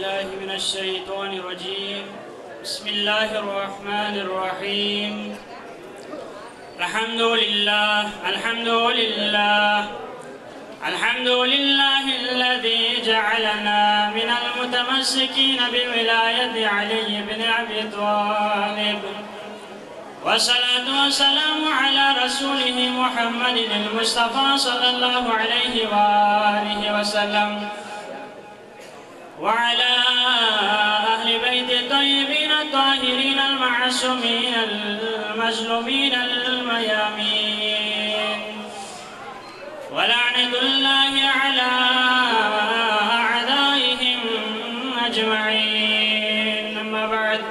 بالله من الشيطان الرجيم. بسم الله الرحمن الرحيم. الحمد لله الحمد لله الحمد لله الذي جعلنا من المتمسكين بولاية علي بن أبي طالب، والصلاة والسلام على رسوله محمد المصطفى صلى الله عليه وآله وسلم، وعلى أهل بيت الطيبين الطاهرين المعصومين المظلومين الميامين، ولعنة الله على أعدائهم أجمعين. أما بعد،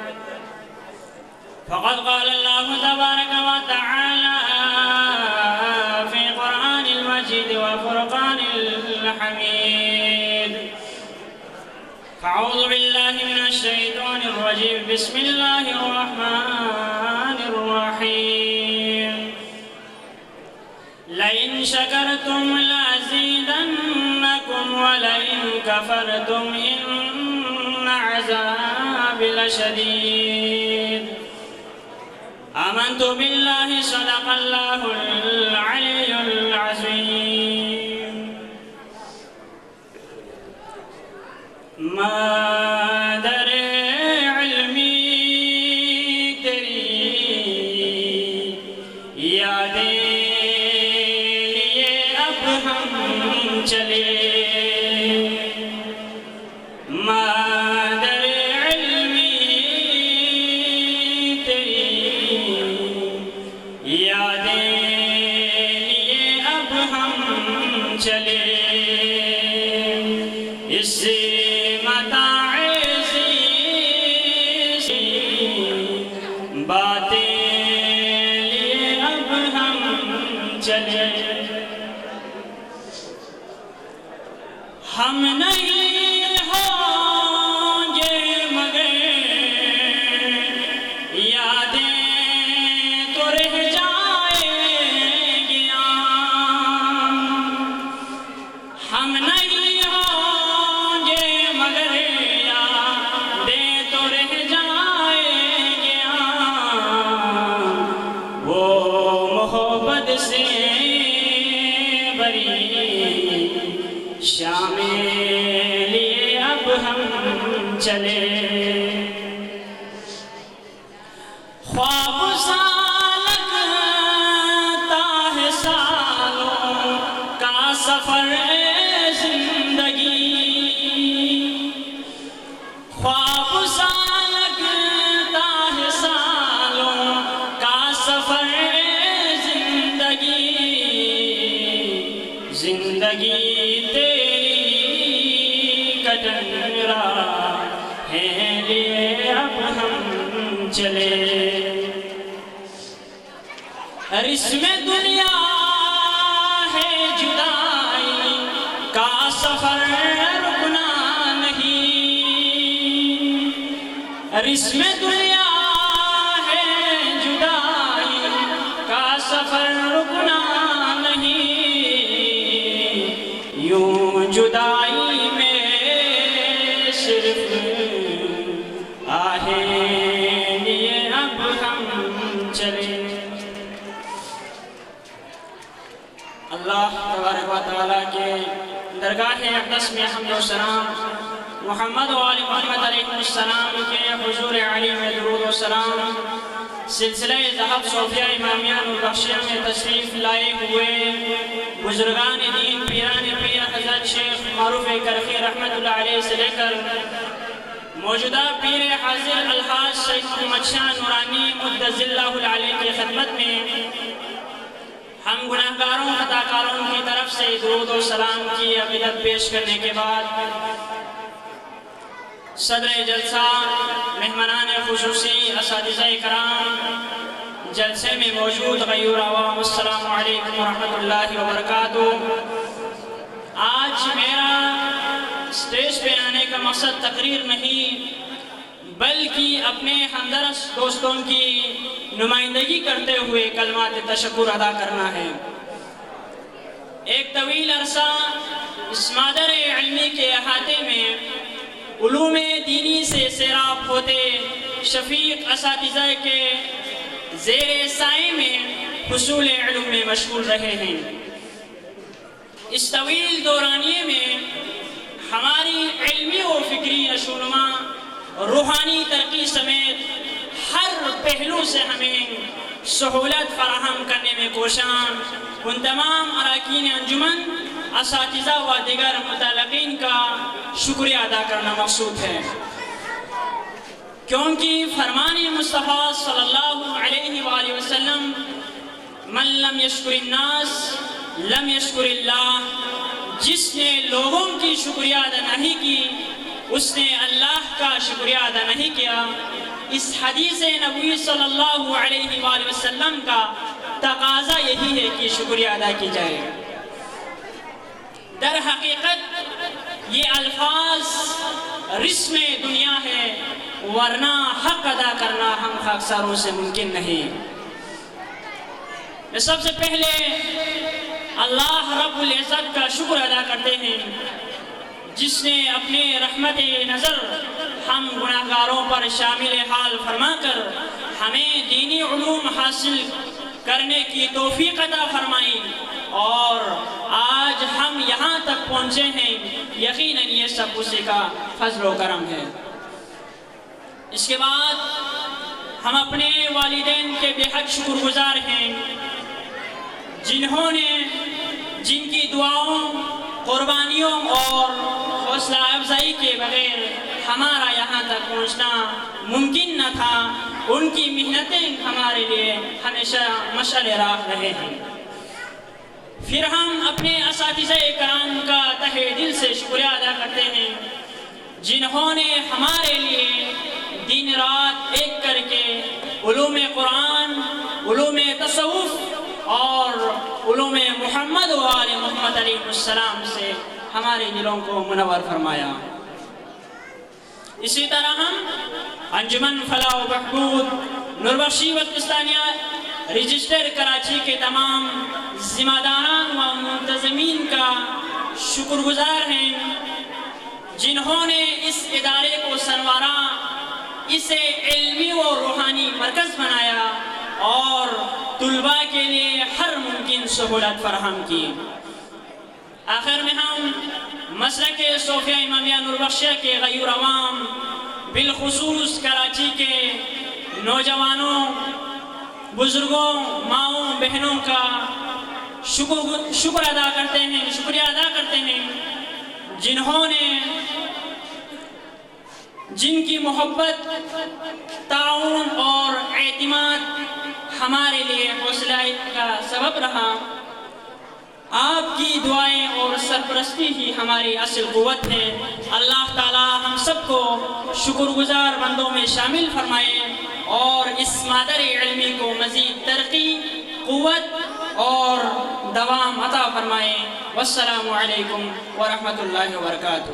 فقد قال الله تبارك وتعالى في قرآن المجيد وفرقان الحميد: أعوذ بالله من الشيطان الرجيم. بسم الله الرحمن الرحيم. لئن شكرتم لأزيدنكم ولئن كفرتم إن عذابي لشديد. آمنت بالله صدق الله العلي العظيم. مادر علمی تیری یادیں لیے اب ہم چلے، مادر علمی تیری یادیں لیے اب ہم چلے، اس سے باتیں لیے اب ہم چلے، ہم نہیں ہوں گے مگر یادیں تو رہ جائیں گیا، ہم نہیں ہوں گے مگر یادیں تو رہ جائیں گیا، وہ محبت سے بری شام لیے اب ہم چلے، خواب سا لگتا ہے سالوں کا سفر اے زندگی، خواب سا لگتا ہے سالوں کا سفر اے زندگی، زندگی تیری کٹن راہیں لیے اب ہم چلے، رسم دنیا ہے جدائی کا سفر رکنا نہیں، رسم دنیا ہے جدائی کا سفر رکنا نہیں، یوں جدائی میں صرف آہیں لیے اب ہم چلے۔ اللہ تبارک و تعالیٰ کے درگاہ اقدس میں حمد و سلام، محمد و آل محمد علیہ السلام کے حضور علی میں درود و سلام، سلسلہ ذہب صوفیہ امامیہ نوربخشیہ میں تشریف لائے ہوئے بزرگان دین، پیران پیر حضرت شیخ معروف کرخی رحمت اللہ علیہ سے لے کر موجودہ پیر حاضر الحاج سید محمد شاہ نورانی مدظ اللہ العلی کی خدمت میں ہم گناہگاروں خطاکاروں کی طرف سے درود و سلام کی عقیدت پیش کرنے کے بعد صدر جلسہ، مہمانان خصوصی، اساتذہ کرام، جلسے میں موجود غیور عوام، السلام علیکم ورحمۃ اللہ وبرکاتہ۔ آج میرا اسٹیج پہ آنے کا مقصد تقریر نہیں بلکہ اپنے ہمدرس دوستوں کی نمائندگی کرتے ہوئے کلمات تشکر ادا کرنا ہے۔ ایک طویل عرصہ اس مادر علمی کے احاطے میں علوم دینی سے سیراب ہوتے شفیق اساتذہ کے زیر سائے میں حصول علم میں مشغول رہے ہیں۔ اس طویل دورانیے میں ہماری علمی و فکری نشوونما، روحانی ترقی سمیت ہر پہلو سے ہمیں سہولت فراہم کرنے میں کوشاں ان تمام اراکین انجمن، اساتذہ و دیگر متعلقین کا شکریہ ادا کرنا مقصود ہے، کیونکہ فرمان مصطفیٰ صلی اللہ علیہ وآلہ وسلم من لم یشکر الناس لم یشکر اللہ، جس نے لوگوں کی شکریہ ادا نہیں کی اس نے اللہ کا شکریہ ادا نہیں کیا۔ اس حدیث نبوی صلی اللہ علیہ وآلہ وسلم کا تقاضا یہی ہے کہ شکریہ ادا کی جائے۔ در حقیقت یہ الفاظ رسم دنیا ہے، ورنہ حق ادا کرنا ہم خاکساروں سے ممکن نہیں۔ میں سب سے پہلے اللہ رب العزت کا شکر ادا کرتے ہیں، جس نے اپنے رحمت نظر ہم گناہگاروں پر شامل حال فرما کر ہمیں دینی علوم حاصل کرنے کی توفیق عطا فرمائی، اور آج ہم یہاں تک پہنچے ہیں۔ یقیناً یہ سب اسی کا فضل و کرم ہے۔ اس کے بعد ہم اپنے والدین کے بے حد شکر گزار ہیں، جنہوں نے جن کی دعاؤں، قربانیوں اور حوصلہ افزائی کے بغیر ہمارا یہاں تک پہنچنا ممکن نہ تھا۔ ان کی محنتیں ہمارے لیے ہمیشہ مشعل راہ رہے ہیں۔ پھر ہم اپنے اساتذہ کرام کا تہہ دل سے شکریہ ادا کرتے ہیں، جنہوں نے ہمارے لیے دن رات ایک کر کے علوم قرآن، علوم تصوف اور علوم محمد و آل محمد علیہ السلام سے ہمارے دلوں کو منور فرمایا۔ اسی طرح ہم انجمن فلاح و بہبود نوربخشی وقت اسلامیہ رجسٹر کراچی کے تمام ذمہ داران و منتظمین کا شکر گزار ہیں، جنہوں نے اس ادارے کو سنوارا، اسے علمی و روحانی مرکز بنایا اور طلباء کے لیے ہر ممکن سہولت فراہم کی۔ آخر میں ہم مسلک صوفیہ امامیہ نوربخشیہ کے غیور عوام، بالخصوص کراچی کے نوجوانوں، بزرگوں، ماؤں، بہنوں کا شکریہ ادا کرتے ہیں، جنہوں نے جن کی محبت، تعاون اور اعتماد ہمارے لیے حوصلہ کا سبب رہا۔ آپ کی دعائیں اور سرپرستی ہی ہماری اصل قوت ہے۔ اللہ تعالی ہم سب کو شکر گزار بندوں میں شامل فرمائے اور اس مادر علمی کو مزید ترقی، قوت اور دوام عطا فرمائے۔ والسلام علیکم ورحمۃ اللہ وبرکاتہ۔